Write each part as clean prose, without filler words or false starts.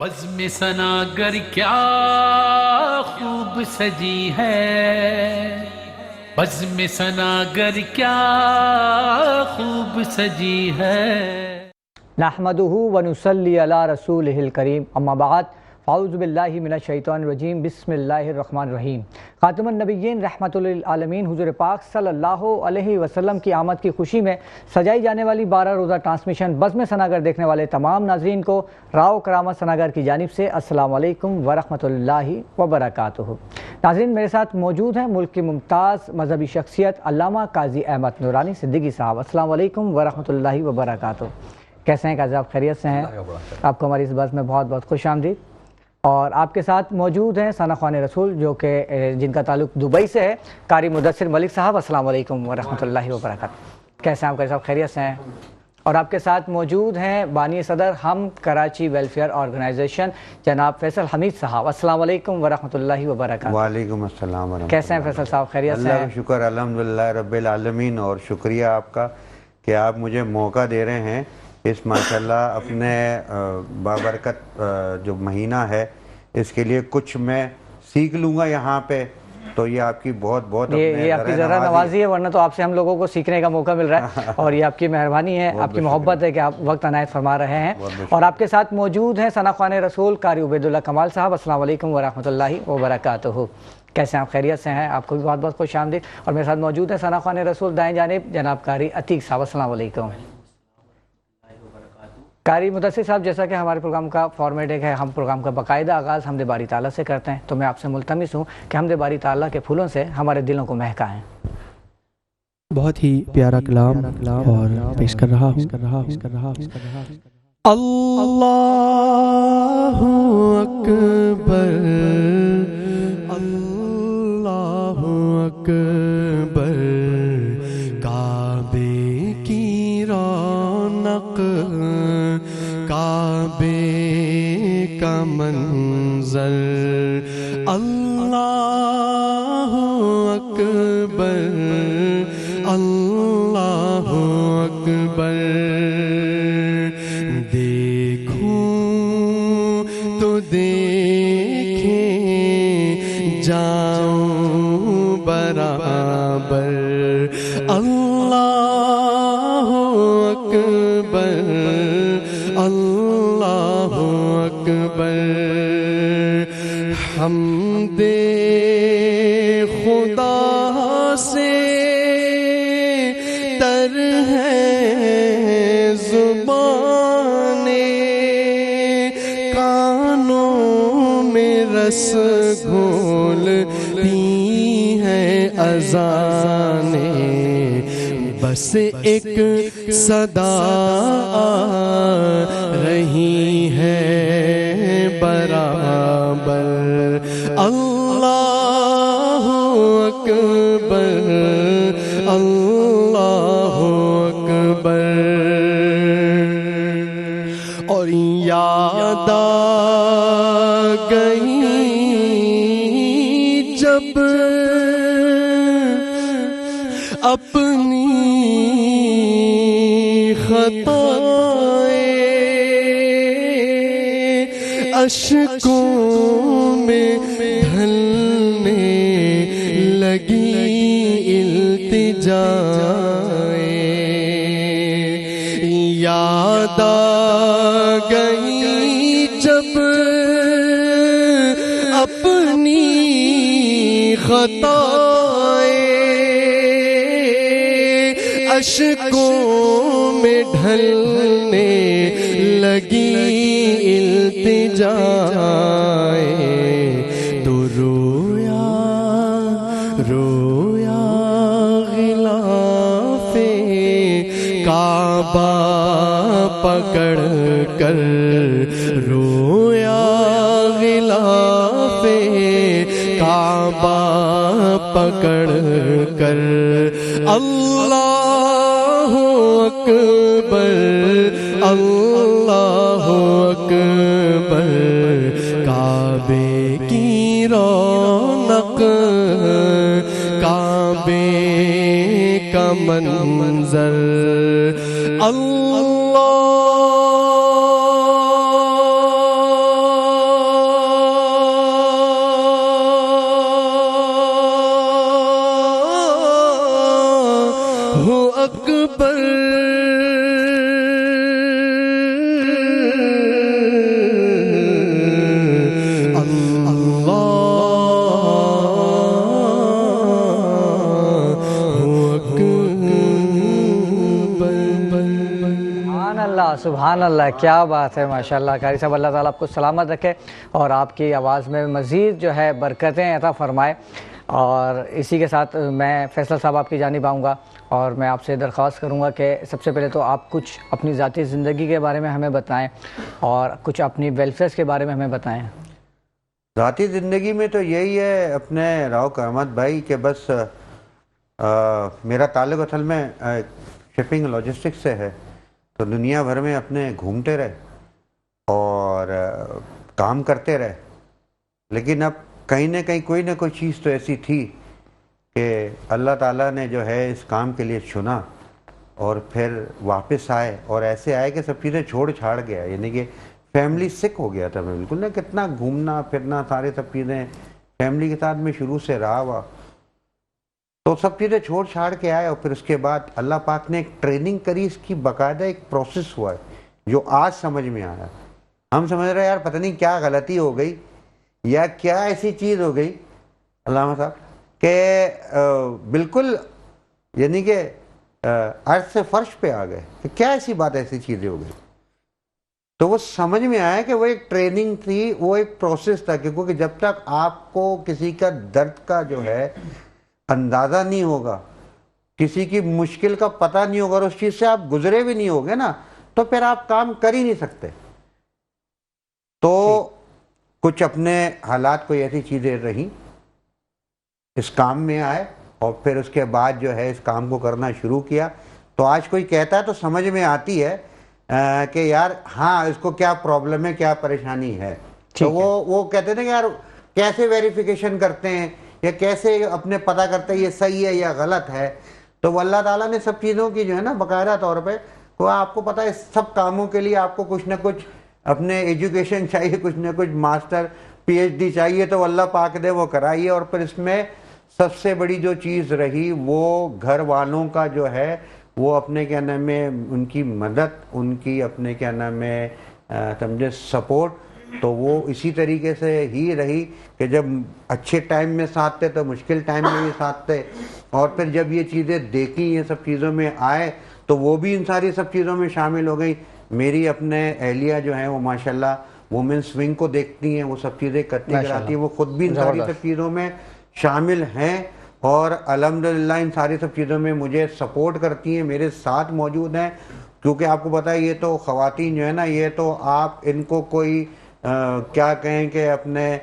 بزم ثناگر کیا خوب سجی ہے، بزم ثناگر کیا خوب سجی ہے۔ نحمدہ ونصلی علی رسولہ الکریم، اما بعد، اعوذ باللہ من الشیطان الرجیم، بسم اللہ الرحمن الرحیم۔ خاتم النبیین رحمۃ للعالمین حضور پاک صلی اللہ علیہ وسلم کی آمد کی خوشی میں سجائی جانے والی 12 روزہ ٹرانسمیشن بزم ثناگر دیکھنے والے تمام ناظرین کو راؤ کرامت ثناگر کی جانب سے السلام علیکم ورحمۃ اللہ وبرکاتہ۔ ناظرین، میرے ساتھ موجود ہیں ملک کی ممتاز مذہبی شخصیت علامہ قاضی احمد نورانی صدیقی صاحب۔ السلام علیکم ورحمۃ اللہ وبرکاتہ۔ کیسے ہیں قاضی صاحب؟ خیریت سے ہیں؟ آپ کو ہماری اس بزم میں بہت بہت خوش آمدید۔ اور آپ کے ساتھ موجود ہیں ثنا خوان رسول، جو کہ جن کا تعلق دبئی سے ہے، قاری مدثر ملک صاحب۔ السلام علیکم ورحمۃ اللہ وبرکاتہ۔ کیسے ہیں آپ قاضی صاحب؟ خیریت سے ہیں؟ اور آپ کے ساتھ موجود ہیں بانی صدر ہم کراچی ویلفیئر آرگنائزیشن جناب فیصل حمید صاحب۔ السلام علیکم ورحمۃ اللہ وبرکاتہ۔ وعلیکم السلام ورحمۃ اللہ۔ کیسے ہیں فیصل صاحب؟ خیریت سے ہیں؟ اللہ کا شکر، الحمدللہ رب العالمین، اور شکریہ آپ کا کہ آپ مجھے موقع دے رہے ہیں اس ماشاءاللہ اپنے بابرکت جو مہینہ ہے، اس کے لیے کچھ میں سیکھ لوں گا یہاں پہ، تو یہ آپ کی بہت بہت یہ آپ کی ذرا نوازی ہے، ورنہ تو آپ سے ہم لوگوں کو سیکھنے کا موقع مل رہا ہے، اور یہ آپ کی مہربانی ہے، آپ کی محبت ہے کہ آپ وقت عنایت فرما رہے ہیں۔ اور آپ کے ساتھ موجود ہیں ثنا خوان رسول قاری عبید اللہ کمال صاحب۔ السلام علیکم ورحمۃ اللہ وبرکاتہ۔ کیسے ہیں آپ؟ خیریت سے ہیں؟ آپ کو بھی بہت بہت خوش آمدید۔ اور میرے ساتھ موجود ہیں ثنا خوان رسول دائیں جانب جناب قاری عتیق صاحب۔ السلام علیکم۔ قاری مدثر صاحب، جیسا کہ ہمارے پروگرام کا فارمیٹ ہے، ہم پروگرام کا باقاعدہ آغاز حمد باری تعالیٰ سے کرتے ہیں، تو میں آپ سے ملتمس ہوں کہ حمد باری تعالیٰ کے پھولوں سے ہمارے دلوں کو مہکائیں۔ بہت ہی پیارا کلام اور پیش کر رہا ہوں۔ اللہ اکبر، اللہ اکبر، کعبے کی رونق، کعبے کا منظر، اللہ اکبر، اللہ اکبر، دیکھوں تو دیکھیں جاؤں برابر، اللہ اکبر، اللہ اکبر، حمد خدا سے تر ہے زبانیں، کانوں میں رس گھولتی ہیں اذانیں، بس ایک صدا آ رہی ہے برابر، اللہ اکبر، اللہ اکبر، اور یاد آ گئی جب اپنی خطائیں، اشکوں میں ڈھلنے لگی التجائیں، یاد آ گئی جب اپنی خطائیں، اشکوں میں ڈھلنے لگی التجائیں، تو رویا رویا غلاف کعبہ پکڑ کر، رویا غلاف کعبہ پکڑ کر، اللہ اکبر، اللہ اکبر، کعبے کی رونق، کعبے کا منظر، اللہ اکبر سبحان اللہ، کیا بات ہے، ماشاءاللہ۔ قاری صاحب اللہ تعالیٰ آپ کو سلامت رکھے اور آپ کی آواز میں مزید جو ہے برکتیں عطا فرمائے۔ اور اسی کے ساتھ میں فیصل صاحب آپ کی جانب آؤں گا اور میں آپ سے درخواست کروں گا کہ سب سے پہلے تو آپ کچھ اپنی ذاتی زندگی کے بارے میں ہمیں بتائیں اور کچھ اپنی ویلفیئرز کے بارے میں ہمیں بتائیں۔ ذاتی زندگی میں تو یہی ہے اپنے راؤق احمد بھائی کہ بس میرا تعلق اصل میں شپنگ لاجسٹکس سے ہے، تو دنیا بھر میں اپنے گھومتے رہے اور کام کرتے رہے، لیکن اب کہیں نہ کہیں کوئی نہ کوئی چیز تو ایسی تھی کہ اللہ تعالیٰ نے جو ہے اس کام کے لیے چنا اور پھر واپس آئے، اور ایسے آئے کہ سب چیزیں چھوڑ چھاڑ گیا، یعنی کہ فیملی سک ہو گیا تھا میں بالکل، نا کتنا گھومنا پھرنا سارے سب چیزیں فیملی کے ساتھ میں شروع سے رہا ہوا، تو سب چیزیں چھوڑ چھاڑ کے آئے، اور پھر اس کے بعد اللہ پاک نے ایک ٹریننگ کری، اس کی باقاعدہ ایک پروسیس ہوا ہے جو آج سمجھ میں آیا۔ ہم سمجھ رہے ہیں یار پتہ نہیں کیا غلطی ہو گئی یا کیا ایسی چیز ہو گئی علامہ صاحب کہ بالکل یعنی کہ عرش سے فرش پہ آ گئے کہ کیا ایسی بات ایسی چیزیں ہو گئی، تو وہ سمجھ میں آیا کہ وہ ایک ٹریننگ تھی، وہ ایک پروسیس تھا، کیونکہ جب تک آپ کو کسی کا درد کا جو ہے اندازہ نہیں ہوگا، کسی کی مشکل کا پتہ نہیں ہوگا اور اس چیز سے آپ گزرے بھی نہیں ہوگے نا، تو پھر آپ کام کر ہی نہیں سکتے۔ تو کچھ اپنے حالات کوئی ایسی چیزیں رہیں، اس کام میں آئے اور پھر اس کے بعد جو ہے اس کام کو کرنا شروع کیا، تو آج کوئی کہتا ہے تو سمجھ میں آتی ہے کہ یار ہاں اس کو کیا پرابلم ہے، کیا پریشانی ہے، تو وہ کہتے ہیں کہ یار کیسے ویریفیکیشن کرتے ہیں یا کیسے اپنے پتہ کرتے ہیں یہ صحیح ہے یا غلط ہے، تو وہ اللہ تعالیٰ نے سب چیزوں کی جو ہے نا باقاعدہ طور پہ، وہ آپ کو پتہ ہے سب کاموں کے لیے آپ کو کچھ نہ کچھ اپنے ایجوکیشن چاہیے، کچھ نہ کچھ ماسٹر پی ایچ ڈی چاہیے، تو اللہ پاک نے وہ کرائیے۔ اور پھر اس میں سب سے بڑی جو چیز رہی وہ گھر والوں کا جو ہے وہ اپنے کیا نام ہے ان کی مدد، ان کی اپنے کیا نام ہے سمجھے سپورٹ، تو وہ اسی طریقے سے ہی رہی کہ جب اچھے ٹائم میں ساتھ تھے تو مشکل ٹائم میں بھی ساتھ تھے، اور پھر جب یہ چیزیں دیکھی یہ سب چیزوں میں آئے تو وہ بھی ان ساری سب چیزوں میں شامل ہو گئی۔ میری اپنے اہلیہ جو ہیں وہ ماشاءاللہ وومنس ونگ کو دیکھتی ہیں، وہ سب چیزیں کرتی کراتی ہیں، وہ خود بھی ان ساری سب چیزوں میں شامل ہیں اور الحمدللہ ان ساری سب چیزوں میں مجھے سپورٹ کرتی ہیں، میرے ساتھ موجود ہیں، کیونکہ آپ کو پتہ ہے یہ تو خواتین جو ہے نا یہ تو آپ ان کو کوئی کیا کہیں کہ اپنے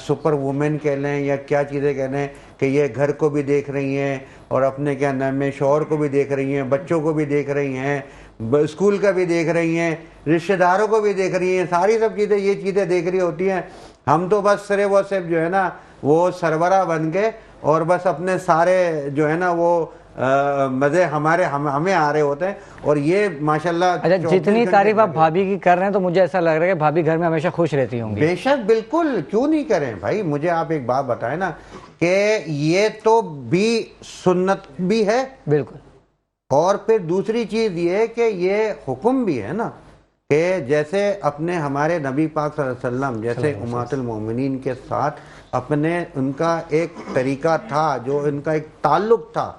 سپر وومن کہہ لیں یا کیا چیزیں کہہ لیں کہ یہ گھر کو بھی دیکھ رہی ہیں اور اپنے کیا نام ہے شوہر کو بھی دیکھ رہی ہیں، بچوں کو بھی دیکھ رہی ہیں، اسکول کا بھی دیکھ رہی ہیں، رشتہ داروں کو بھی دیکھ رہی ہیں، ساری سب چیزیں یہ چیزیں دیکھ رہی ہوتی ہیں۔ ہم تو بس صرف اور صرف جو ہے نا وہ سربراہ بن کے اور بس اپنے سارے جو ہے نا وہ مزے ہمیں آ رہے ہوتے ہیں، اور یہ ماشاءاللہ اچھا جتنی تعریف آپ بھابھی کی کر رہے ہیں تو مجھے ایسا لگ رہا ہے کہ بھابھی گھر میں ہمیشہ خوش رہتی ہوں گی۔ بے شک، بالکل، کیوں نہیں کریں بھائی۔ مجھے آپ ایک بات بتائیں نا کہ یہ تو بھی سنت بھی ہے، بالکل، اور پھر دوسری چیز یہ کہ یہ حکم بھی ہے نا کہ جیسے اپنے ہمارے نبی پاک صلی اللہ علیہ وسلم جیسے امہات المومنین کے ساتھ اپنے ان کا ایک طریقہ تھا، جو ان کا ایک تعلق تھا،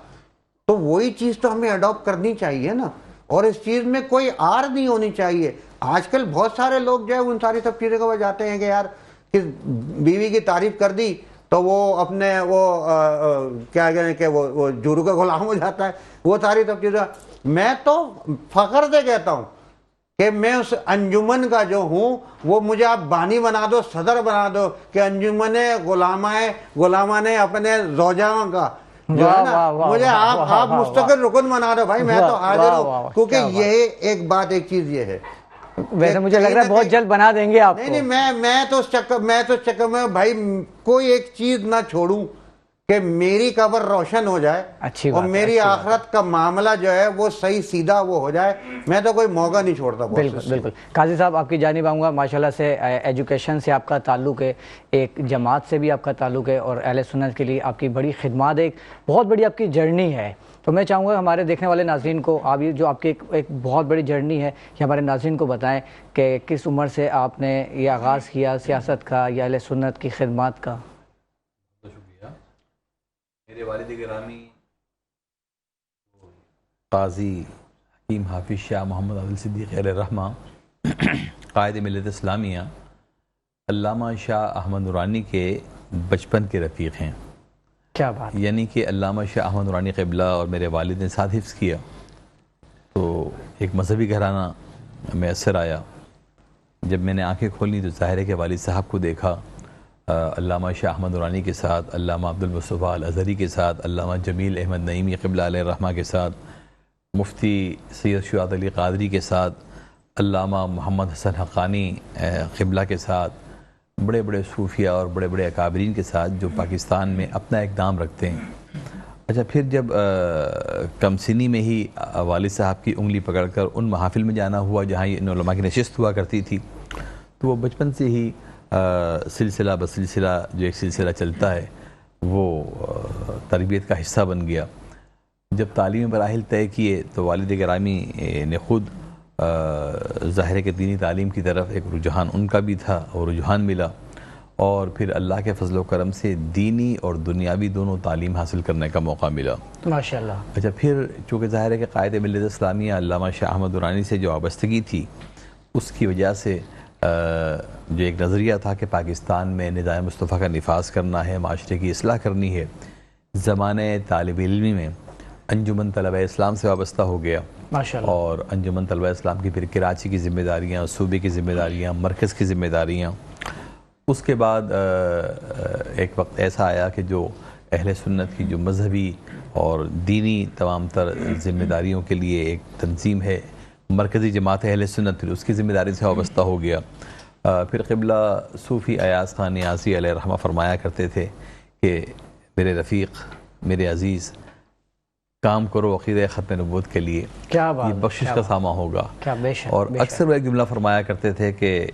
تو وہی چیز تو ہمیں اڈاپٹ کرنی چاہیے نا، اور اس چیز میں کوئی آر نہیں ہونی چاہیے۔ آج کل بہت سارے لوگ جو ہے ان ساری سب چیزوں کو جاتے ہیں کہ یار بیوی کی تعریف کر دی تو وہ اپنے وہ کیا کہیں کہ وہ جورو کا غلام ہو جاتا ہے، وہ ساری سب چیزیں۔ میں تو فخر سے کہتا ہوں کہ میں اس انجمن کا جو ہوں وہ مجھے آپ بانی بنا دو، صدر بنا دو کہ انجمن غلامان اپنے زوجاؤں کا جو ہے نا مجھے آپ مستقل رکن بنا دو بھائی، میں تو حاضر ہوں، کیونکہ یہ ایک بات ایک چیز یہ ہے ویسے مجھے لگ رہا ہے بہت جلد بنا دیں گے آپ کو۔ نہیں، میں تو اس چکر میں بھائی کوئی ایک چیز نہ چھوڑوں کہ میری قبر روشن ہو جائے اور میری آخرت کا معاملہ جو ہے وہ صحیح سیدھا وہ ہو جائے، میں تو کوئی موقع نہیں چھوڑتا۔ بالکل بالکل۔ قاضی صاحب آپ کی جانب آؤں گا، ماشاءاللہ سے ایجوکیشن سے آپ کا تعلق ہے، ایک جماعت سے بھی آپ کا تعلق ہے، اور اہل سنت کے لیے آپ کی بڑی خدمات، ایک بہت بڑی آپ کی جرنی ہے، تو میں چاہوں گا ہمارے دیکھنے والے ناظرین کو آپ یہ جو آپ کی ایک بہت بڑی جرنی ہے کہ ہمارے ناظرین کو بتائیں کہ کس عمر سے آپ نے یہ آغاز کیا سیاست کا یا اہل سنت کی خدمات کا. شکریہ. میرے والد گرامی قاضی حکیم حافظ شاہ محمد عادل صدیقی علیہ الرحمہ قائد ملت اسلامیہ علامہ شاہ احمد نورانی کے بچپن کے رفیق ہیں. کیا بات. یعنی کہ علامہ شاہ احمد نورانی قبلہ اور میرے والد نے ساتھ حفظ کیا تو ایک مذہبی گھرانہ میسر آیا. جب میں نے آنکھیں کھولیں تو ظاہر ہے کہ والد صاحب کو دیکھا علامہ شاہ احمد نورانی کے ساتھ، علامہ عبدالمصطفیٰ الازہری کے ساتھ، علامہ جمیل احمد نعیمی قبلہ علیہ الرحمہ کے ساتھ، مفتی سید شہاد علی قادری کے ساتھ، علامہ محمد حسن حقانی قبلہ کے ساتھ، بڑے بڑے صوفیہ اور بڑے بڑے اکابرین کے ساتھ جو پاکستان میں اپنا اقدام رکھتے ہیں. اچھا پھر جب کم سنی میں ہی والد صاحب کی انگلی پکڑ کر ان محافل میں جانا ہوا جہاں ان علماء کی نشست ہوا کرتی تھی، تو وہ بچپن سے ہی سلسلہ بسلسلہ جو ایک سلسلہ چلتا ہے وہ تربیت کا حصہ بن گیا. جب تعلیمی مراحل طے کیے تو والد گرامی نے خود ظاہر کے دینی تعلیم کی طرف ایک رجحان ان کا بھی تھا اور رجحان ملا، اور پھر اللہ کے فضل و کرم سے دینی اور دنیاوی دونوں تعلیم حاصل کرنے کا موقع ملا ماشاءاللہ. اچھا پھر چونکہ ظاہر ہے کہ قائد ملت اسلامیہ علامہ شاہ احمد نورانی سے جو وابستگی تھی اس کی وجہ سے جو ایک نظریہ تھا کہ پاکستان میں نظام مصطفیٰ کا نفاذ کرنا ہے، معاشرے کی اصلاح کرنی ہے، زمانے طالب علمی میں انجمن طلبہ اسلام سے وابستہ ہو گیا ماشاءاللہ. اور انجمن طلبہ اسلام کی پھر کراچی کی ذمہ داریاں، صوبے کی ذمہ داریاں، مرکز کی ذمہ داریاں. اس کے بعد ایک وقت ایسا آیا کہ جو اہل سنت کی جو مذہبی اور دینی تمام تر ذمہ داریوں کے لیے ایک تنظیم ہے مرکزی جماعت اہل سنت، پھر اس کی ذمہ داری سے وابستہ ہو گیا. پھر قبلہ صوفی ایاز خان نیازی علیہ الرحمہ فرمایا کرتے تھے کہ میرے رفیق، میرے عزیز، کام کرو عقیدہ ختم نبوت کے لیے، کیا بات. یہ بخشش کا سامہ ہوگا. کیا بے شک. اور اکثر وہ ایک جملہ فرمایا کرتے تھے کہ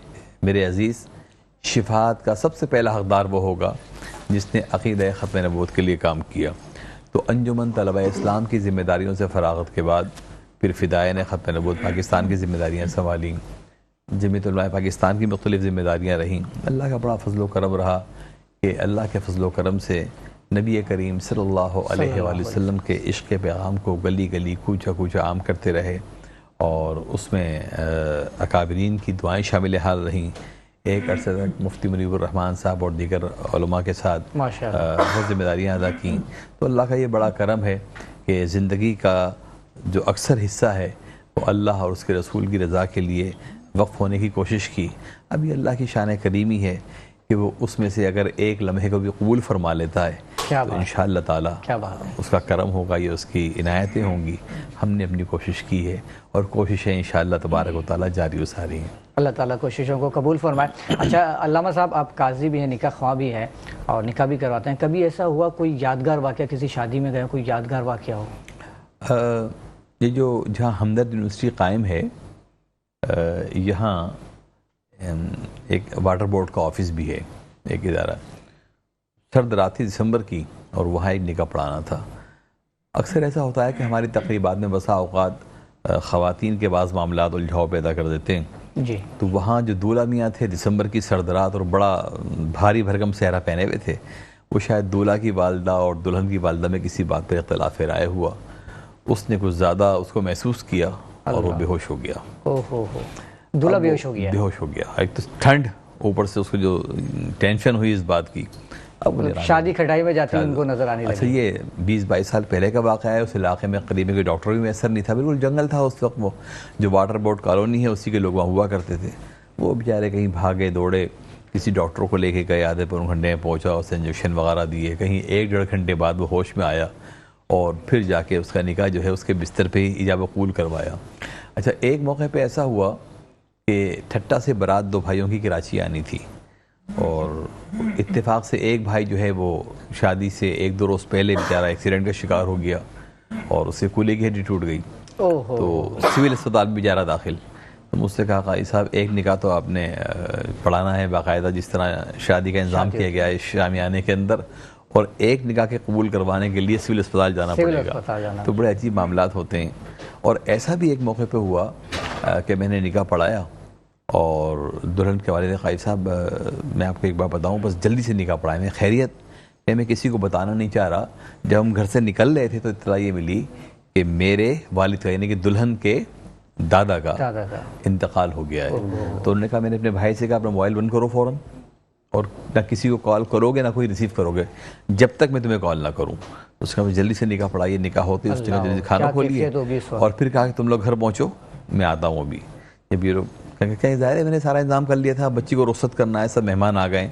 میرے عزیز، شفاعت کا سب سے پہلا حقدار وہ ہوگا جس نے عقیدہ ختم نبوت کے لیے کام کیا. تو انجمن طلبہ اسلام کی ذمہ داریوں سے فراغت کے بعد پھر فدائین ختم نبوت پاکستان کی ذمہ داریاں سنبھالیں، جمعیت علماء پاکستان کی مختلف ذمہ داریاں رہیں. اللہ کا بڑا فضل و کرم رہا کہ اللہ کے فضل و کرم سے نبی کریم صلی اللہ علیہ وآلہ وسلم کے عشق پیغام کو گلی گلی کوچہ کوچہ عام کرتے رہے، اور اس میں اکابرین کی دعائیں شامل حال رہیں. ایک عرصے تک مفتی منیب الرحمن صاحب اور دیگر علماء کے ساتھ بہت ذمہ داریاں ادا کیں. تو اللہ کا یہ بڑا کرم ہے کہ زندگی کا جو اکثر حصہ ہے وہ اللہ اور اس کے رسول کی رضا کے لیے وقف ہونے کی کوشش کی. ابھی اللہ کی شان کریمی ہے کہ وہ اس میں سے اگر ایک لمحے کو بھی قبول فرما لیتا ہے تو انشاءاللہ تعالیٰ اس کا کرم ہوگا، یہ اس کی عنایتیں ہوں گی. ہم نے اپنی کوشش کی ہے اور کوششیں انشاءاللہ تبارک و تعالیٰ جاری و ساری ہیں. اللہ تعالیٰ کوششوں کو قبول فرمائے. اچھا علامہ صاحب، آپ قاضی بھی ہیں، نکاح خواہ بھی ہیں اور نکاح بھی کرواتے ہیں. کبھی ایسا ہوا کوئی یادگار واقعہ، کسی شادی میں گئے کوئی یادگار واقعہ ہو؟ یہ جو جہاں ہمدرد یونیورسٹی قائم ہے یہاں ایک واٹر بورڈ کا آفس بھی ہے، ایک ادارہ. سرد رات تھی دسمبر کی اور وہاں ایک نکاح پڑھانا تھا. اکثر ایسا ہوتا ہے کہ ہماری تقریبات میں بسا اوقات خواتین کے بعض معاملات الجھاؤ پیدا کر دیتے ہیں. جی. تو وہاں جو دولہا میاں تھے دسمبر کی سرد رات اور بڑا بھاری بھرکم صحرا پہنے ہوئے تھے، وہ شاید دولہا کی والدہ اور دلہن کی والدہ میں کسی بات پر اختلاف رائے ہوا. اس نے کچھ زیادہ اس کو محسوس کیا اور وہ بے ہوش ہو گیا. دولہا بے ہوش ہو گیا. بے ہوش ہو گیا. ایک تو ٹھنڈ، اوپر سے اس کو جو ٹینشن ہوئی اس بات کی. اب شادی کھٹائی میں جاتی ان کو نظر آنے لگی. اچھا یہ 20-22 سال پہلے کا واقعہ ہے. اس علاقے میں قریب میں کوئی ڈاکٹر بھی میسر نہیں تھا، بالکل جنگل تھا اس وقت. وہ جو واٹر بورڈ کالونی ہے اسی کے لوگ وہاں ہوا کرتے تھے. وہ بیچارے کہیں بھاگے دوڑے، کسی ڈاکٹر کو لے کے گئے، آدھے پون گھنٹے میں پہنچا، اسے انجیکشن وغیرہ دیے، کہیں 1-1.5 گھنٹے بعد وہ ہوش میں آیا اور پھر جا کے اس کا نکاح جو ہے اس کے بستر پہ ہی ایجاب قبول کروایا. اچھا ایک موقع پہ ایسا ہوا کہ ٹھٹا سے برات 2 بھائیوں کی کراچی آنی تھی، اور اتفاق سے ایک بھائی جو ہے وہ شادی سے 1-2 روز پہلے بیچارہ ایکسیڈنٹ کا شکار ہو گیا اور اسے کولے کی ہڈی ٹوٹ گئی. تو سول اسپتال میں بیچارہ داخل. تو مجھ سے کہا قاضی صاحب ایک نکاح تو آپ نے پڑھانا ہے باقاعدہ، جس طرح شادی کا انتظام کیا گیا ہے شامیانے کے اندر، اور ایک نکاح کے قبول کروانے کے لیے سول اسپتال جانا پڑے گا. تو بڑے عجیب معاملات ہوتے ہیں. اور ایسا بھی ایک موقع پہ ہوا کہ میں نے نکاح پڑھایا اور دلہن کے والد قائد صاحب میں آپ کو ایک بات بتاؤں, بس جلدی سے نکاح پڑھائے. میں خیریت میں کسی کو بتانا نہیں چاہ رہا. جب ہم گھر سے نکل رہے تھے تو اطلاع یہ ملی کہ میرے والد کا یعنی کہ دلہن کے دادا کا انتقال ہو گیا ہے. تو انہوں نے کہا, میں نے اپنے بھائی سے کہا اپنا موبائل بند کرو فوراً, اور نہ کسی کو کال کرو گے نہ کوئی ریسیو کرو گے جب تک میں تمہیں کال نہ کروں. اس کا جلدی سے نکاح پڑھائیے, نکاح ہوتے اس جگہ جلدی کھانا کھولیے, اور پھر کہا کہ تم لوگ گھر پہنچو میں آتا ہوں ابھی. جب یہ لوگ کیا ظاہر ہے میں نے سارا انتظام کر لیا تھا, بچی کو رخصت کرنا ہے, سب مہمان آ گئے.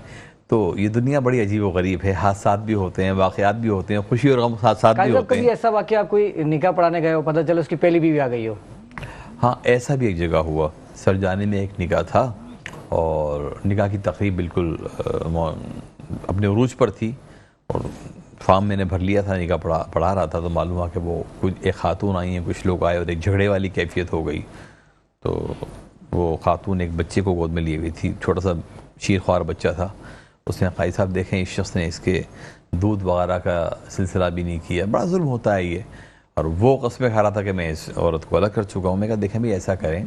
تو یہ دنیا بڑی عجیب و غریب ہے, حادثات بھی ہوتے ہیں, واقعات بھی ہوتے ہیں, خوشی اور غم حادثات بھی ہوتے ہیں. کبھی ایسا واقعہ کوئی نکاح پڑھانے گئے ہو, پتہ چلو اس کی پہلی بیوی آ گئی ہو؟ ہاں ایسا بھی ایک جگہ ہوا. سرجانی میں ایک نکاح تھا اور نکاح کی تقریب بالکل اپنے عروج پر تھی, اور فارم میں نے بھر لیا تھا, نکاح پڑھا رہا تھا. تو معلوم ہوا کہ وہ کچھ ایک خاتون آئی ہیں, کچھ لوگ آئے اور ایک جھگڑے والی کیفیت ہو گئی. تو وہ خاتون ایک بچے کو گود میں لیے ہوئی تھی, چھوٹا سا شیرخوار بچہ تھا. اس نے قاضی صاحب دیکھیں اس شخص نے اس کے دودھ وغیرہ کا سلسلہ بھی نہیں کیا, بڑا ظلم ہوتا ہے یہ. اور وہ قسمیں کھا رہا تھا کہ میں اس عورت کو الگ کر چکا ہوں. میں کہا دیکھیں بھی ایسا کریں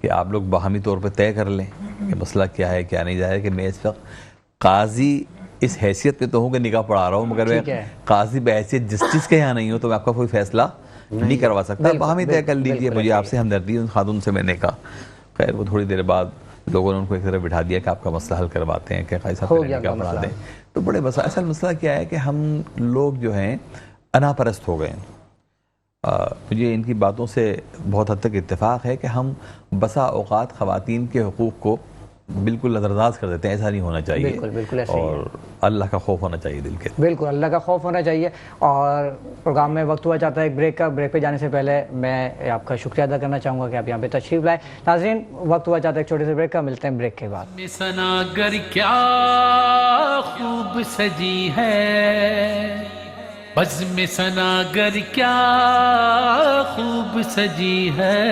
کہ آپ لوگ باہمی طور پہ طے کر لیں کہ مسئلہ کیا ہے کیا نہیں. ظاہر ہے کہ میں اس وقت قاضی اس حیثیت پہ تو ہوں کہ نکاح پڑھا رہا ہوں, مگر میں قاضی بحیثیت جسٹس کے یہاں نہیں ہوں, تو میں آپ کا کوئی فیصلہ نہیں کروا سکتا. باہمی طے کر لیجیے, مجھے آپ سے ہمدردی ان خاتون سے. میں نے کہا خیر وہ تھوڑی دیر بعد لوگوں نے ان کو ایک طرف بٹھا دیا کہ آپ کا مسئلہ حل کرواتے ہیں, کہ قاضی صاحب نے نکاح پڑھا دیں. تو بڑے اصل مسئلہ کیا ہے کہ ہم لوگ جو ہیں انا پرست ہو گئے ہیں. مجھے ان کی باتوں سے بہت حد تک اتفاق ہے کہ ہم بسا اوقات خواتین کے حقوق کو بالکل نظر انداز کر دیتے ہیں. ایسا نہیں ہونا چاہیے, بالکل ایسا ہی ہے. اور اللہ کا خوف ہونا چاہیے دل کے. بالکل اللہ کا خوف ہونا چاہیے. اور پروگرام میں وقت ہوا چاہتا ہے ایک بریک کا. بریک پہ جانے سے پہلے میں آپ کا شکریہ ادا کرنا چاہوں گا کہ آپ یہاں پہ تشریف لائے. ناظرین وقت ہوا چاہتا ہے ایک چھوٹے سے بریک کا, ملتے ہیں بریک کے بعد. سناگر کیا خوب سجی ہے, بزم سناگر کیا خوب سجی ہے.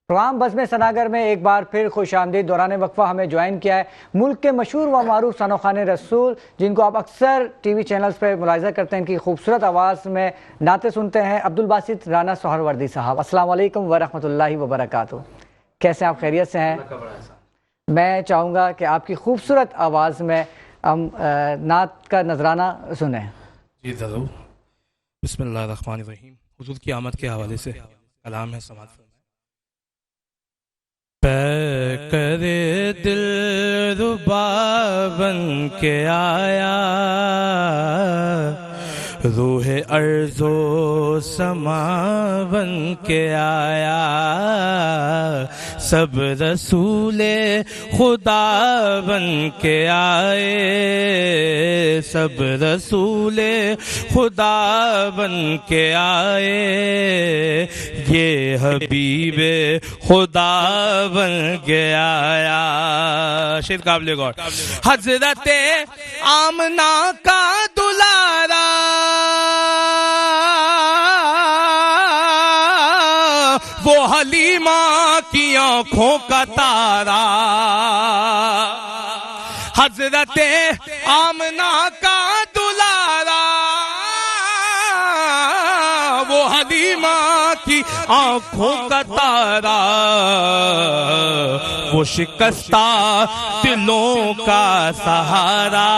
پروگرام بزم سناگر میں ایک بار پھر خوش آمدید. دوران وقفہ ہمیں جوائن کیا ہے ملک کے مشہور و معروف ثناخوان رسول, جن کو آپ اکثر ٹی وی چینلز پہ ملاحظہ کرتے ہیں, ان کی خوبصورت آواز میں نعتیں سنتے ہیں, عبدالباسط رانا سہروردی صاحب. السلام علیکم ورحمۃ اللہ وبرکاتہ. کیسے آپ, خیریت سے ہیں؟ میں چاہوں گا کہ آپ کی خوبصورت آواز میں ہم نعت کا نذرانہ سنیں. جی ضرور. بسم اللہ الرحمن الرحیم. حضور کی آمد کے حوالے سے کلام ہے, سماعت فرمائیں. کرے دل ربا بن کے آیا, روح ارض و سما بن کے آیا, سب رسول خدا بن کے آئے, سب رسول خدا بن کے آئے, یہ حبیب خدا بن کے آیا. شیر قابل غور. حضرت آمنہ کا دلارا وہ حلیمہ کی آنکھوں کا تارا, حضرت آمنہ کا دلارا وہ حلیمہ کی آنکھوں کا تارا, وہ شکستہ دلوں کا سہارا,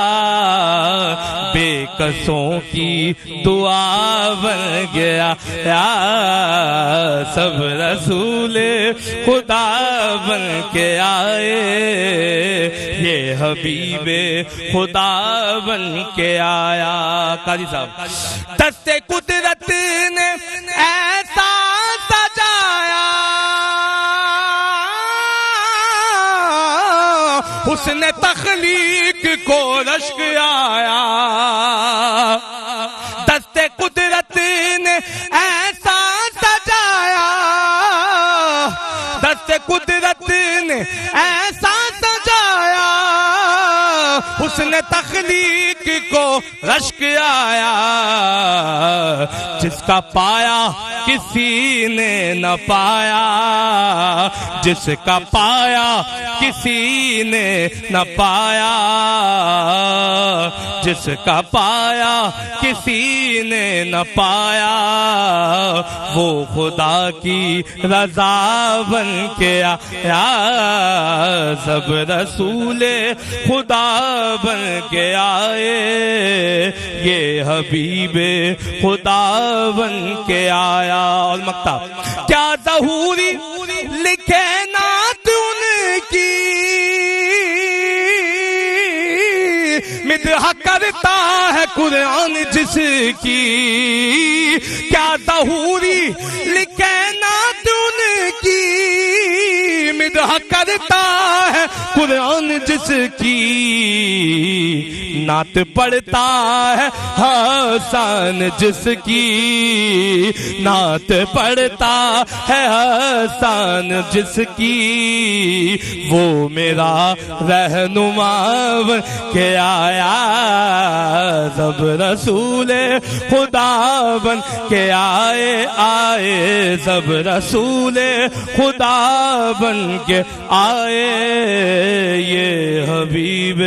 بے کسوں کی دعا بن گیا, سب رسول خدا بن کے آئے, یہ حبیب خدا بن کے آیا. قاضی صاحب دست قدرت نے ایسا سجایا, حسن تخلیق کو رشک آیا, دست قدرت نے ایسا سجایا, دست قدرت نے ایسا سجایا, حسن تخلیق کو رشک آیا, جس کا پایا کسی نے نہ پایا, جس کا پایا کسی نے نہ پایا, جس کا پایا کسی نے نہ پایا، وہ خدا کی رضا بن کے آیا، سب رسول خدا بن کے آئے، یہ حبیب خدا بن کے آیا۔ اور مکتا کیا ظہوری لکھے نعت ان کی، مدح کرتا ہے قرآن جس کی، کیا ظہوری لکھے نعت ان کی، مدح کرتا ہے قرآن جس کی، نعت پڑھتا ہے حسن جس کی، نعت پڑھتا ہے حسن جس کی، وہ میرا رہنما بن کے آیا، سب رسول خدا بن کے آئے، آئے سب رسول خدا بن کے آئے، یہ حبیب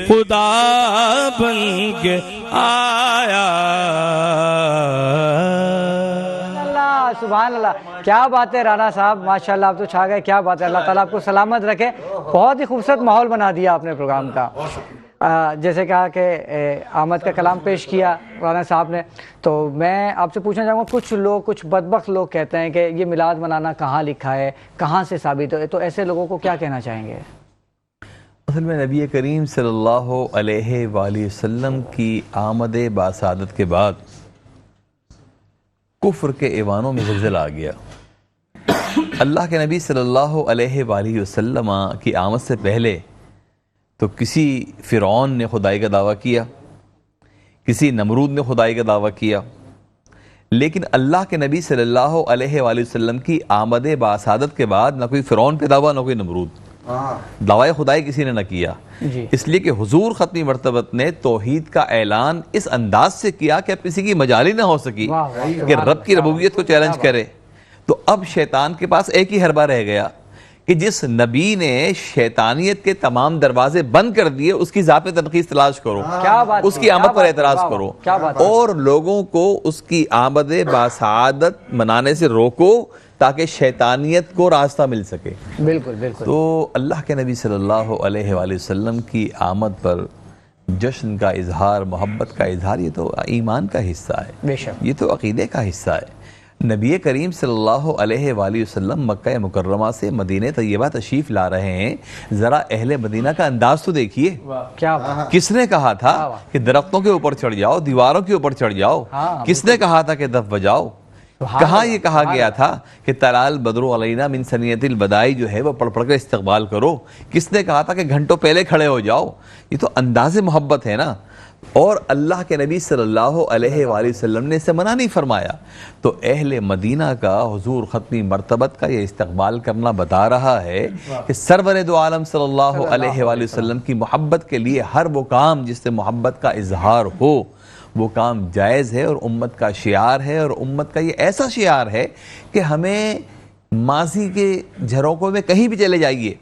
خدا بن کے آیا۔ سبحان اللہ، کیا بات ہے رانا صاحب، ماشاءاللہ آپ تو چھا گئے، کیا بات ہے، اللہ تعالیٰ آپ کو سلامت رکھے، بہت ہی خوبصورت ماحول بنا دیا آپ نے پروگرام کا۔ جیسے کہا کہ آمد کا کلام پیش کیا رانا صاحب نے، تو میں آپ سے پوچھنا چاہوں گا، کچھ لوگ، کچھ بدبخت لوگ کہتے ہیں کہ یہ میلاد منانا کہاں لکھا ہے، کہاں سے ثابت ہے، تو ایسے لوگوں کو کیا کہنا چاہیں گے؟ اصل میں نبی کریم صلی اللہ علیہ وآلہ وسلم کی آمد باسعادت کے بعد کفر کے ایوانوں میں زلزلہ آ گیا۔ اللہ کے نبی صلی اللہ علیہ وآلہ وسلم کی آمد سے پہلے تو کسی فرعون نے خدائی کا دعویٰ کیا، کسی نمرود نے خدائی کا دعویٰ کیا، لیکن اللہ کے نبی صلی اللہ علیہ وآلہ وسلم کی آمد باسعادت کے بعد نہ کوئی فرعون پیدا ہوا، نہ کوئی نمرود، دعوی خدائی کسی نے نہ کیا، اس لیے کہ حضور ختمی مرتبت نے توحید کا اعلان اس انداز سے کیا کہ اب کسی کی مجالی نہ ہو سکی کہ رب کی ربوبیت کو چیلنج کرے۔ تو اب شیطان کے پاس ایک ہی حربہ رہ گیا کہ جس نبی نے شیطانیت کے تمام دروازے بند کر دیے، اس کی ذات میں تنقید تلاش کرو، اس کی آمد پر اعتراض کرو، اور لوگوں کو اس کی آمد باسعادت منانے سے روکو تاکہ شیطانیت کو راستہ مل سکے۔ بالکل بالکل۔ تو اللہ کے نبی صلی اللہ علیہ وآلہ وسلم کی آمد پر جشن کا اظہار، محبت کا اظہار، یہ تو ایمان کا حصہ ہے، بے شک یہ تو عقیدے کا حصہ ہے۔ نبی کریم صلی اللہ علیہ وآلہ وسلم مکہ مکرمہ سے مدینہ طیبہ تشریف لا رہے ہیں، ذرا اہل مدینہ کا انداز تو دیکھیے، کیا کس نے کہا تھا کہ درختوں کے اوپر چڑھ جاؤ، دیواروں کے اوپر چڑھ جاؤ، کس نے کہا تھا کہ دف بجاؤ، کہاں یہ کہا گیا تھا کہ تلال بدر علینا من ثنیۃ الوداع جو ہے وہ پڑھ پڑھ کر استقبال کرو، کس نے کہا تھا کہ گھنٹوں پہلے کھڑے ہو جاؤ؟ یہ تو انداز محبت ہے نا، اور اللہ کے نبی صلی اللہ علیہ وآلہ وسلم نے اسے منع نہیں فرمایا۔ تو اہل مدینہ کا حضور ختمی مرتبت کا یہ استقبال کرنا بتا رہا ہے کہ سرور دو عالم صلی اللہ علیہ وآلہ وسلم کی محبت کے لیے ہر وہ کام جس سے محبت کا اظہار ہو وہ کام جائز ہے، اور امت کا شعار ہے، اور امت کا یہ ایسا شعار ہے کہ ہمیں ماضی کے جھروکوں میں کہیں بھی چلے جائیے،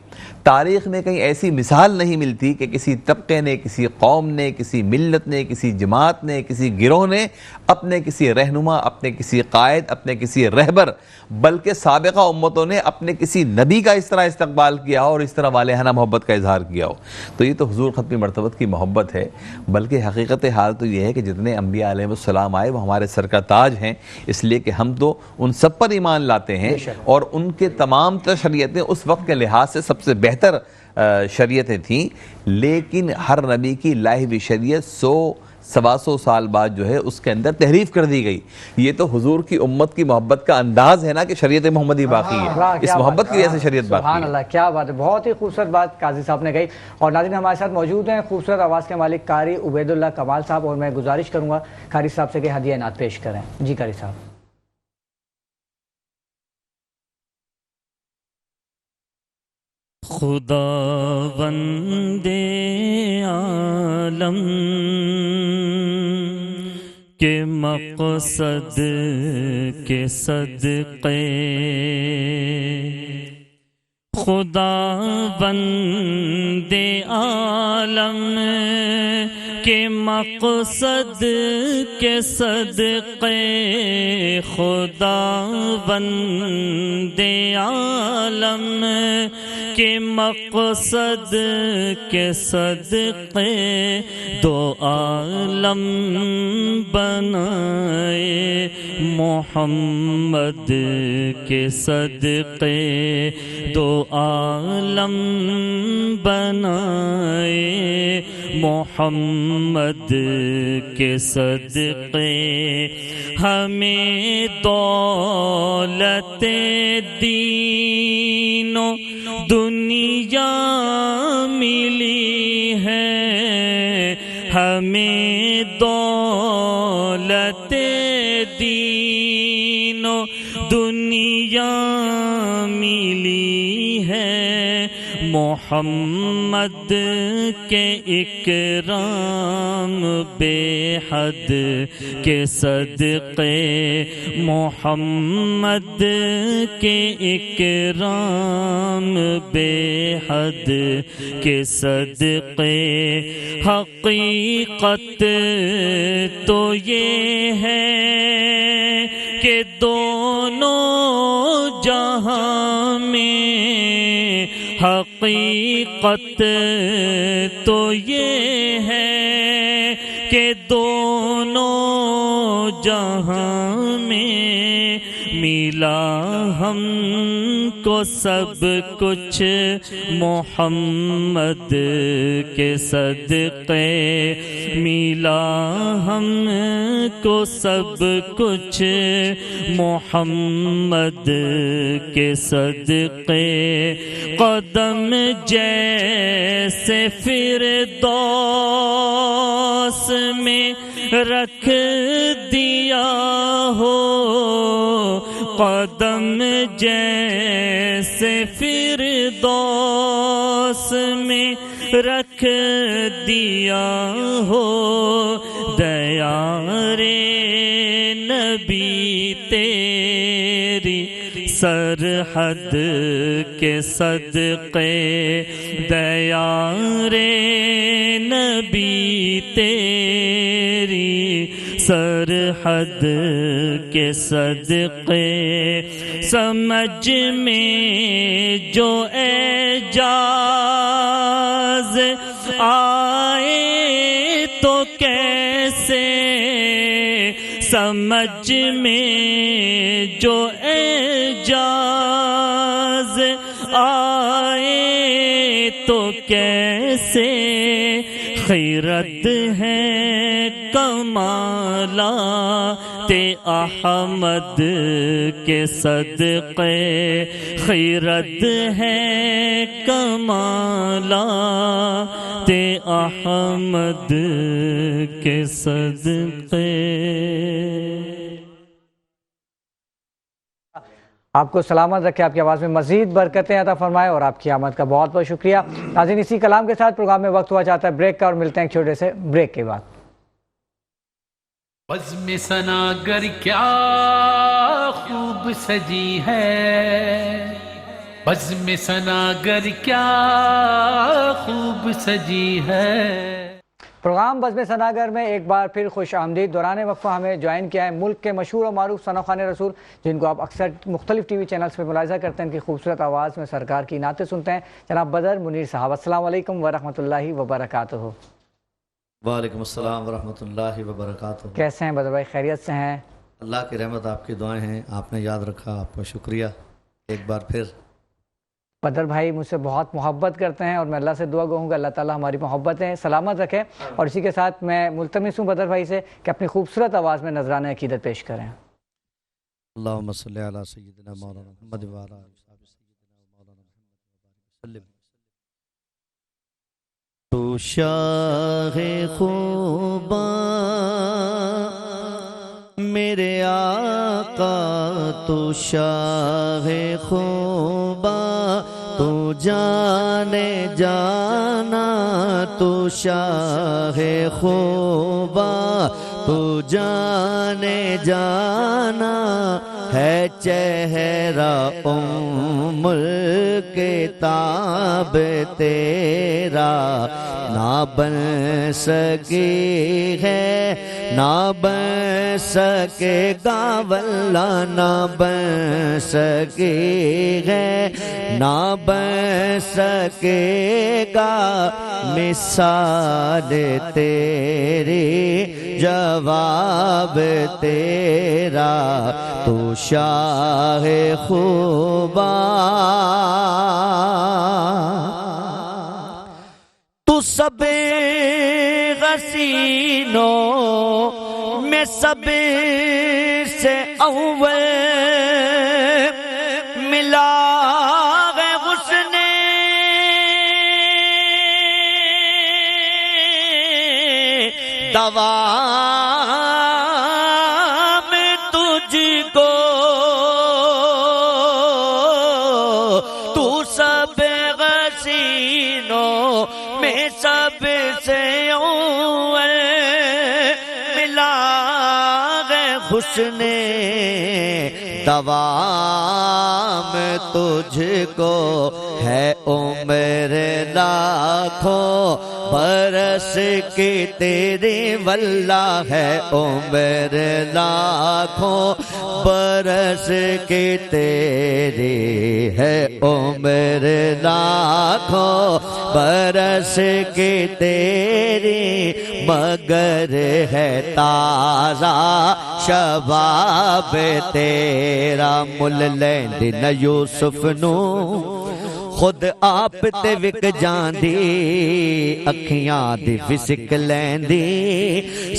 تاریخ میں کہیں ایسی مثال نہیں ملتی کہ کسی طبقے نے، کسی قوم نے، کسی ملت نے، کسی جماعت نے، کسی گروہ نے اپنے کسی رہنما، اپنے کسی قائد، اپنے کسی رہبر، بلکہ سابقہ امتوں نے اپنے کسی نبی کا اس طرح استقبال کیا ہو اور اس طرح والہانہ محبت کا اظہار کیا ہو۔ تو یہ تو حضور ختمی مرتبت کی محبت ہے، بلکہ حقیقت حال تو یہ ہے کہ جتنے انبیاء علیہ السلام آئے وہ ہمارے سر کا تاج ہیں، اس لیے کہ ہم تو ان سب پر ایمان لاتے ہیں، اور ان کے تمام تر شریعتیں اس وقت کے لحاظ سے سب سے بہتر شریعتیں تھیں، لیکن ہر نبی کی لائی ہوئی شریعت 100-125 سال بعد جو ہے اس کے اندر تحریف کر دی گئی۔ یہ تو حضور کی امت کی محبت کا انداز ہے نا کہ شریعت محمدی باقی ہے، اس محبت کی وجہ سے شریعت باقی ہے۔ سبحان اللہ، کیا بات ہے، بہت ہی خوبصورت بات قاضی صاحب نے کہی۔ اور ناظرین ہمارے ساتھ موجود ہیں خوبصورت آواز کے مالک قاری عبید اللہ کمال صاحب، اور میں گزارش کروں گا قاری صاحب سے کہ ہدیہ نعت پیش کریں۔ جی قاری صاحب۔ خدا بندے عالم کے مقصد کے صدقے، خدا بندے عالم کہ مقصد کے صدقے خدا بند عالم کے مقصد کے صدقے دو عالم بنائے محمد کے صدقے دو عالم بنائے محمد کے صدقے ہمیں دولت دین و دنیا ملی ہے ہمیں دولت دین و دنیا ملی ہے محمد کے اکرام بے حد کے صدقے محمد کے اکرام بے حد کے صدقے حقیقت تو یہ ہے کہ دونوں جہاں میں حقیقت تو یہ ہے کہ دونوں جہاں میں ملا ہم کو سب کچھ محمد کے صدقے ملا ہم کو سب کچھ محمد کے صدقے قدم جیسے فردوس میں رکھ دیا ہو قدم جیسے فردوس میں رکھ دیا ہو دیار نبی تیری سرحد کے صدقے دیار نبی تیری سرحد کے صدقے سمجھ میں جو اعجاز آئے تو کیسے سمجھ میں جو اعجاز آئے تو کیسے خیرت ہے کمالات احمد کے صدقے خیرت ہے کمالات احمد کے صدقے آپ کو سلامت رکھے، آپ کی آواز میں مزید برکتیں عطا فرمائے اور آپ کی آمد کا بہت بہت شکریہ۔ ناظرین اسی کلام کے ساتھ پروگرام میں وقت ہوا چاہتا ہے بریک کا، اور ملتے ہیں ایک چھوٹے سے بریک کے بعد۔ بزم ثناگر کیا خوب سجی ہے، بزم ثناگر کیا خوب سجی ہے۔ پروگرام بزم ثناگر میں ایک بار پھر خوش آمدید۔ دوران وقفہ ہمیں جوائن کیا ہے ملک کے مشہور و معروف ثنا خوان رسول، جن کو آپ اکثر مختلف ٹی وی چینلز پہ ملاحظہ کرتے ہیں، ان کی خوبصورت آواز میں سرکار کی نعتیں سنتے ہیں، جناب بدر منیر صاحب۔ السلام علیکم ورحمۃ اللہ وبرکاتہ۔ وعلیکم السلام ورحمۃ اللہ وبرکاتہ۔ کیسے ہیں بدر بھائی؟ خیریت سے ہیں؟ اللہ کی رحمت، آپ کی دعائیں ہیں، آپ نے یاد رکھا، آپ کا شکریہ ایک بار پھر۔ بدر بھائی مجھ سے بہت محبت کرتے ہیں اور میں اللہ سے دعا گوں گا اللہ تعالیٰ ہماری محبتیں سلامت رکھے، اور اسی کے ساتھ میں ملتمس ہوں بدر بھائی سے کہ اپنی خوبصورت آواز میں نذرانہ عقیدت پیش کریں۔ اللہم صلی علی سیدنا مولانا محمد وعلی آلہ سیدنا مولانا محمد وسلم۔ تو شاہ خوباں میرے آقا، تو شاہ خوباں، تو جانے جانا، تو شاہ خوباں، تو جانے جانا، ہے چہرہ کتاب تیرا نہ بن سکی ہے نہ بن سکے گا واللہ نہ بن سکی ہے نہ بن سکے گا مثال تیری جواب تیرا تو شاہ خوباں تو سب حسینوں میں سب سے اول ملا ہے حسن دوام تجھ کو تو سب حسینوں میں سب سے اول ملا ہے حسن دوام تجھ کو ہے عمر لاکھوں برس کی تیری واللہ ہے عمر لاکھوں برس کی تیری ہے عمر لاکھوں برس کی تیری مگر ہے تازہ شباب تیرا مل لیند نہ یوسف نو خود آپ تے وک جاندی اکھیاں دی فسک لیندی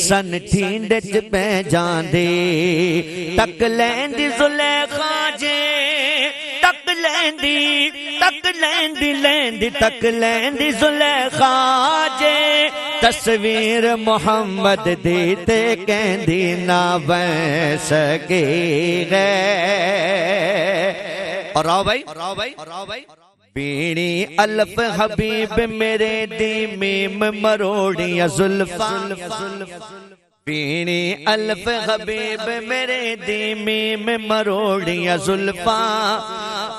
سن ٹھینڈ چ پہ جاندی تک لیندی زلیخا جے تک لیندی تک لیندی زلیخا جے تصویر محمد دی تے کہندی نہ بن سکی ہے اور آؤ بھائی بیڑی الف حبیب میرے دی میم مروڑیاں زلفاں بیڑی الف حبیب میرے دی میم مروڑیاں زلفاں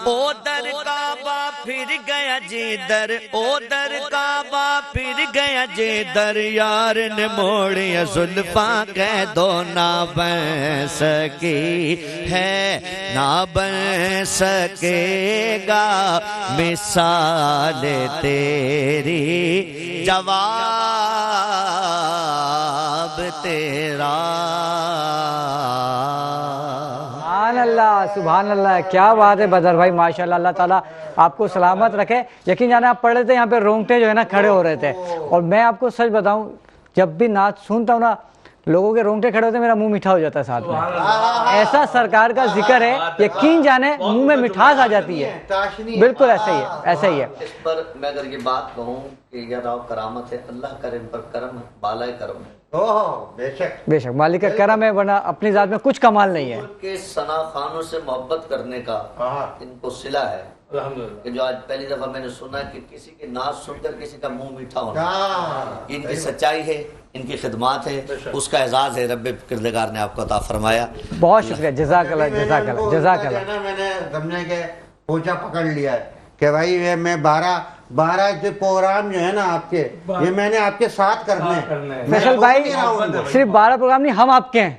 او در کعبہ پھر گیا جدھر او در کعبہ پھر گیا جدھر یار نے موڑیاں زلفاں کہہ دو نہ بن سکی ہے نہ بن سکے گا مثال تیری جواب تیرا سبحان اللہ کیا بات ہے بدر بھائی ماشاءاللہ اللہ تعالیٰ آپ کو سلامت رکھے یقین جانے آپ پڑھ رہے تھے یہاں پہ رونگٹے جو ہے نا کھڑے ہو رہے تھے اور میں آپ کو سچ بتاؤں جب بھی نعت سنتا ہوں نا لوگوں کے رونگٹے کھڑے ہوتے ہیں میرا منہ میٹھا ہو جاتا ہے ساتھ میں ایسا سرکار کا ذکر ہے یقین جانے منہ میں مٹھاس آ جاتی ہے بالکل ایسا ہی ہے اس پر میں اگر یہ بات کہوں کہ یہ راو کرامت ہے اللہ کرم پر کرم بالائے کرم ہے بے شک مالک کرم ہے ورنہ اپنی ذات میں کچھ کمال نہیں ہے کے ثنا خانوں سے محبت کرنے کا ان کو صلہ ہے کہ جو آج پہلی دفعہ میں نے سنا کہ کسی کی نعت سن کر کسی کا منہ میٹھا ہونا ان کی سچائی ہے ان کی خدمات ہے اس کا اعزاز ہے رب کردگار نے آپ کو عطا فرمایا بہت شکریہ جزاک اللہ میں نے سمجھے کہ پوچھا پکڑ لیا ہے کہ بھائی یہ میں 12 جو پروگرام جو ہے نا آپ کے یہ میں نے آپ کے ساتھ کرنے فیصل بھائی صرف 12 پروگرام نہیں ہم آپ کے ہیں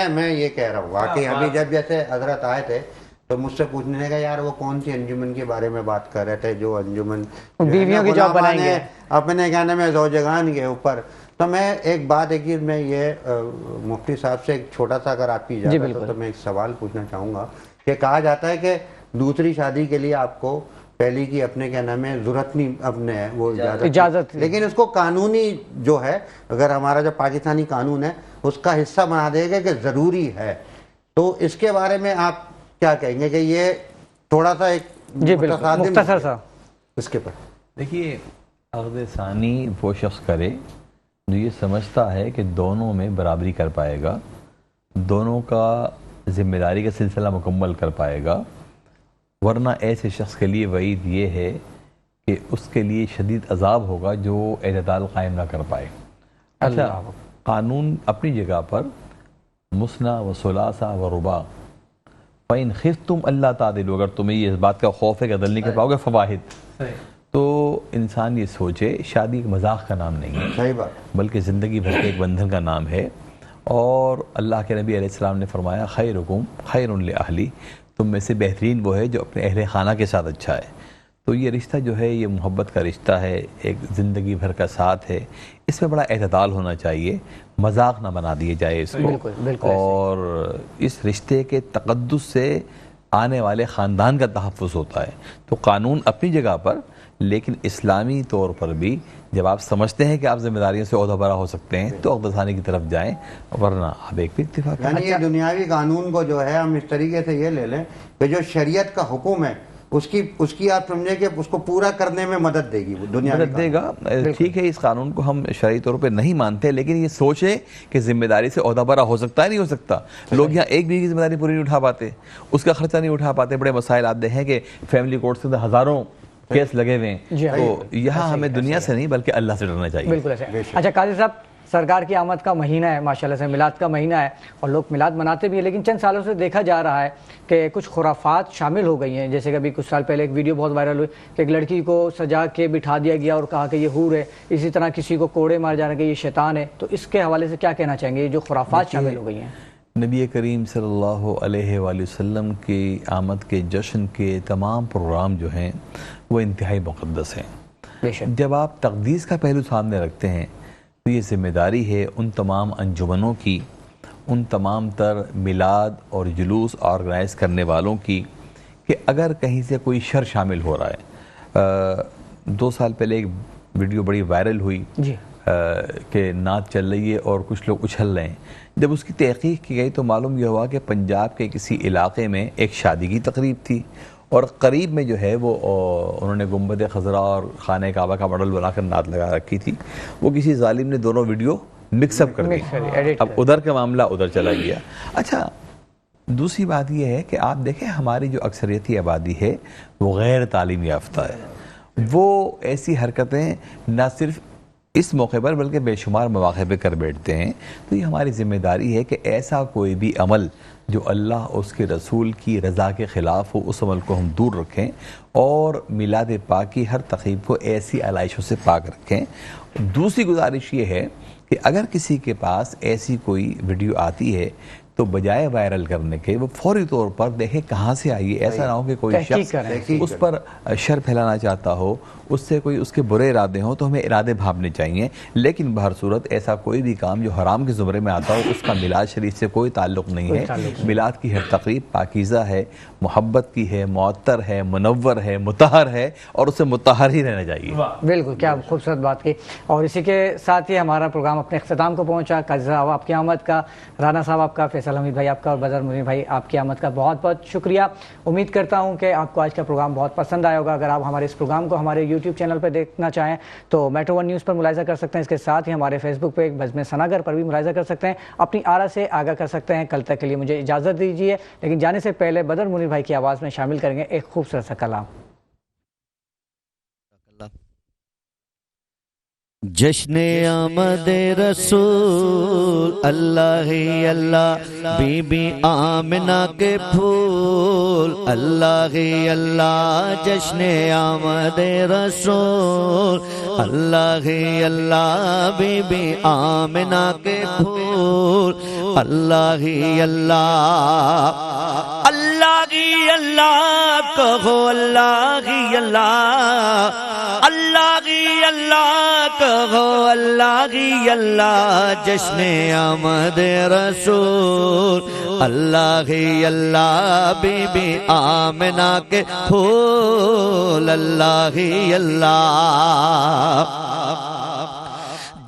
میں یہ کہہ رہا ہوں واقعی ابھی جب جیسے حضرت آئے تھے تو مجھ سے پوچھنے لگا یار وہ کون سی انجمن کے بارے میں بات کر رہے تھے جو انجمن بیویوں کی جاب بنائیں گے اپنے کہنے میں زوجگان کے اوپر تو میں ایک بات ہے کہ میں یہ مفتی صاحب سے ایک چھوٹا سا اگر آپ کی اجازت ہو تو میں ایک سوال پوچھنا چاہوں گا کہ کہا جاتا ہے کہ دوسری شادی کے لیے آپ کو پہلی کی اپنے کیا نام ہے ضرورت نہیں اپنے ہے وہ اجازت لیکن اس کو قانونی جو ہے اگر ہمارا جو پاکستانی قانون ہے اس کا حصہ بنا دے گا کہ ضروری ہے تو اس کے بارے میں آپ کیا کہیں گے کہ یہ تھوڑا سا ایک مختصر سا اس کے پر دیکھیے عقد ثانی وہ شخص کرے جو یہ سمجھتا ہے کہ دونوں میں برابری کر پائے گا دونوں کا ذمہ داری کا سلسلہ مکمل کر پائے گا ورنہ ایسے شخص کے لیے وعید یہ ہے کہ اس کے لیے شدید عذاب ہوگا جو اعتدال قائم نہ کر پائے. اچھا قانون اپنی جگہ پر مسنا و ثلاثہ و رباع فَإِنْ خِفْتُمْ اللہ تعدلوا، اگر تمہیں یہ اس بات کا خوف ہے کہ عدل نہیں کر پاؤ گے، فواحد. تو انسان یہ سوچے شادی ایک مذاق کا نام نہیں ہے، صحیح بات، بلکہ زندگی بھر کے ایک بندھن کا نام ہے. اور اللہ کے نبی علیہ السلام نے فرمایا خیرکم خیر لأہلی، تم میں سے بہترین وہ ہے جو اپنے اہل خانہ کے ساتھ اچھا ہے. تو یہ رشتہ جو ہے یہ محبت کا رشتہ ہے، ایک زندگی بھر کا ساتھ ہے. اس میں بڑا اعتدال ہونا چاہیے، مذاق نہ بنا دیے جائے اس کو. اور اس رشتے کے تقدس سے آنے والے خاندان کا تحفظ ہوتا ہے. تو قانون اپنی جگہ پر، لیکن اسلامی طور پر بھی جب آپ سمجھتے ہیں کہ آپ ذمہ داریوں سے عہدہ برا ہو سکتے ہیں تو عقد ثانی کی طرف جائیں، ورنہ آپ ایک بھی اتفاق کریں. یعنی یہ دنیاوی قانون کو جو ہے ہم اس طریقے سے یہ لے لیں کہ جو شریعت کا حکم ہے اس کی آپ سمجھیں کہ اس کو پورا کرنے میں مدد دے گی، مدد دے گا. ٹھیک ہے، اس قانون کو ہم شرعی طور پہ نہیں مانتے، لیکن یہ سوچیں کہ ذمہ داری سے عہدہ برا ہو سکتا ہے نہیں ہو سکتا. لوگ یہاں ایک بھی کی ذمہ داری پوری نہیں اٹھا پاتے، اس کا خرچہ نہیں اٹھا پاتے. بڑے مسائل آتے ہیں کہ فیملی کورٹ سے ہزاروں کیس لگے ہوئے ہیں. تو یہاں ہمیں دنیا سے نہیں بلکہ اللہ سے ڈرنا چاہیے. بالکل ایسے. اچھا قاضی صاحب، سرکار کی آمد کا مہینہ ہے، ماشاءاللہ سے میلاد کا مہینہ ہے اور لوگ میلاد مناتے بھی ہیں، لیکن چند سالوں سے دیکھا جا رہا ہے کہ کچھ خرافات شامل ہو گئی ہیں. جیسے کہ ابھی کچھ سال پہلے ایک ویڈیو بہت وائرل ہوئی کہ ایک لڑکی کو سجا کے بٹھا دیا گیا اور کہا کہ یہ حور ہے. اسی طرح کسی کو کوڑے مار جانا کہ یہ شیطان ہے. تو اس کے حوالے سے کیا کہنا چاہیں گے، یہ جو خرافات شامل ہو گئی ہیں؟ نبی کریم صلی اللہ علیہ وآلہ وسلم کی آمد کے جشن کے تمام پروگرام جو ہیں وہ انتہائی مقدس ہیں. جب آپ تقدیس کا پہلو سامنے رکھتے ہیں تو یہ ذمہ داری ہے ان تمام انجمنوں کی، ان تمام تر میلاد اور جلوس آرگنائز کرنے والوں کی، کہ اگر کہیں سے کوئی شر شامل ہو رہا ہے. 2 سال پہلے ایک ویڈیو بڑی وائرل ہوئی کہ نعت چل رہی ہے اور کچھ لوگ اچھل رہے ہیں. جب اس کی تحقیق کی گئی تو معلوم یہ ہوا کہ پنجاب کے کسی علاقے میں ایک شادی کی تقریب تھی اور قریب میں جو ہے وہ انہوں نے گنبد خضرا اور خانہ کعبہ کا ماڈل بنا کر نعت لگا رکھی تھی. وہ کسی ظالم نے دونوں ویڈیو مکس اپ کر دی، اب ادھر کا معاملہ ادھر چلا گیا. اچھا، دوسری بات یہ ہے کہ آپ دیکھیں ہماری جو اکثریتی آبادی ہے وہ غیر تعلیم یافتہ ہے. وہ ایسی حرکتیں نہ صرف اس موقع پر بلکہ بے شمار مواقع پہ کر بیٹھتے ہیں. تو یہ ہماری ذمہ داری ہے کہ ایسا کوئی بھی عمل جو اللہ اور اس کے رسول کی رضا کے خلاف ہو اس عمل کو ہم دور رکھیں اور میلاد پاک کی ہر تقریب کو ایسی علائشوں سے پاک رکھیں. دوسری گزارش یہ ہے کہ اگر کسی کے پاس ایسی کوئی ویڈیو آتی ہے تو بجائے وائرل کرنے کے وہ فوری طور پر دیکھیں کہاں سے آئی ہے. ایسا نہ ہو کہ کوئی شخص اس پر شر پھیلانا چاہتا ہو، اس سے کوئی اس کے برے ارادے ہوں تو ہمیں ارادے بھاپنے چاہیے. لیکن بہر صورت ایسا کوئی بھی کام جو حرام کے زمرے میں آتا ہو اس کا میلاد شریف سے کوئی تعلق نہیں ہے. میلاد کی ہر تقریب پاکیزہ ہے، محبت کی ہے، معطر ہے، منور ہے، مطہر ہے اور اسے مطہر ہی رہنا چاہیے. بالکل، کیا خوبصورت بات کی. اور اسی کے ساتھ ہی ہمارا پروگرام اپنے اختتام کو پہنچا. قاضی صاحب آپ کی آمد کا، رانا صاحب آپ کا، فیصل حمید بھائی آپ کا اور بدر منیر بھائی آپ کی آمد کا بہت بہت شکریہ. امید کرتا ہوں کہ آپ کو آج کا پروگرام بہت پسند آیا ہوگا. اگر آپ ہمارے اس پروگرام کو ہمارے یوٹیوب چینل پہ دیکھنا چاہیں تو میٹرو 1 نیوز پر ملاحظہ کر سکتے ہیں. اس کے ساتھ ہی ہمارے فیس بک پہ بزم ثناگر پر بھی ملاحظہ کر سکتے ہیں. اپنی آرا سے آگاہ کر سکتے ہیں. کل تک کے لیے مجھے اجازت دیجیے، لیکن جانے سے پہلے بدر منیر بھائی کی آواز میں شامل کریں گے ایک خوبصورت سا کلام. جشن آمد رسول اللہ ہی اللہ، بی بی آمنہ کے پھول اللہ ہی اللہ. جشن آمد رسول اللہ ہی اللہ، بی بی آمنہ کے پھول اللہ ہی اللہ. اللہ ہی اللہ کہو، اللہ ہی اللہ، اللہ ہی اللہ کہو، اللہ ہی اللہ. جشن آمد رسول اللہ ہی اللہ، بی بی آمنہ کے پھول اللہ ہی اللہ.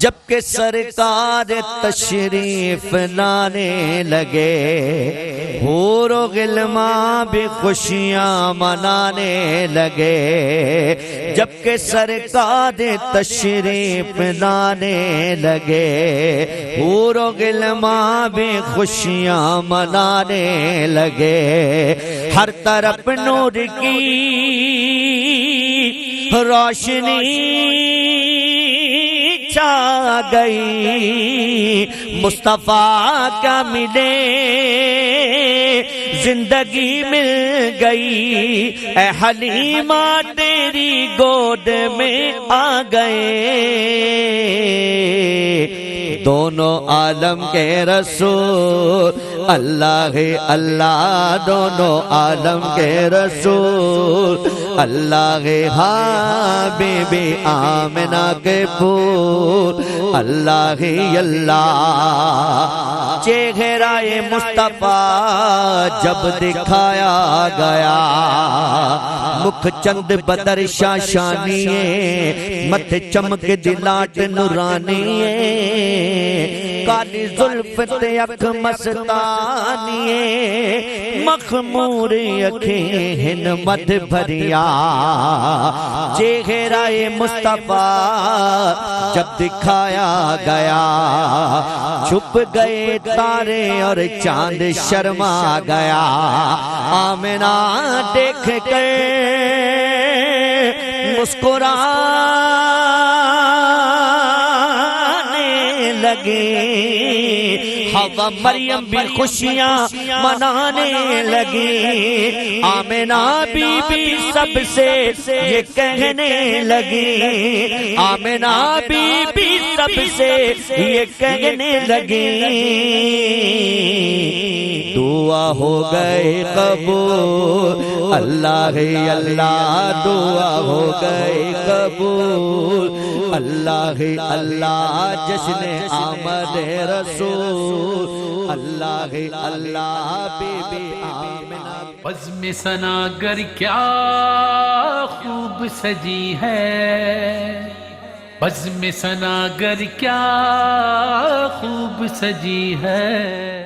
جب کہ سرکار تشریف لانے لگے، حور و غلمان بھی خوشیاں منانے لگے. جب کہ سرکار تشریف لانے لگے، حور و غلمان بھی خوشیاں منانے لگے. ہر طرف نور کی روشنی چھا گئی مصطفیٰ کا ملے زندگی مل گئی اے حلیمہ تیری گود میں آ گئے دونوں عالم کے رسول اللہ اللہ دونوں عالم کے رسول اللہ حبیب آمنہ کے پھول اللہ اللہ چہرہ مصطفیٰ جب دکھایا گیا مکھ چند بدر شاشانی مت چمک دلاٹ نورانی کالی زلف تے اکھ مستانی مخمور اکھیں ہن مد بھریا چہرہ مصطفیٰ جب دکھایا گیا چھپ گئے تارے اور چاند شرما گیا آمنہ دیکھ کر مسکرانے لگے ہوا مریم بھی خوشیاں منانے لگی آمنہ بی بی سب سے یہ کہنے لگی آمنہ بی بی سب سے یہ کہنے لگی دعا ہو گئے قبول اللہ اللہ دعا ہو گئے قبول اللہ اللہ جشن آمد رسول اللہ اللہ بی بی آمنہ بزم ثناگر کیا خوب سجی ہے بزم ثناگر کیا خوب سجی ہے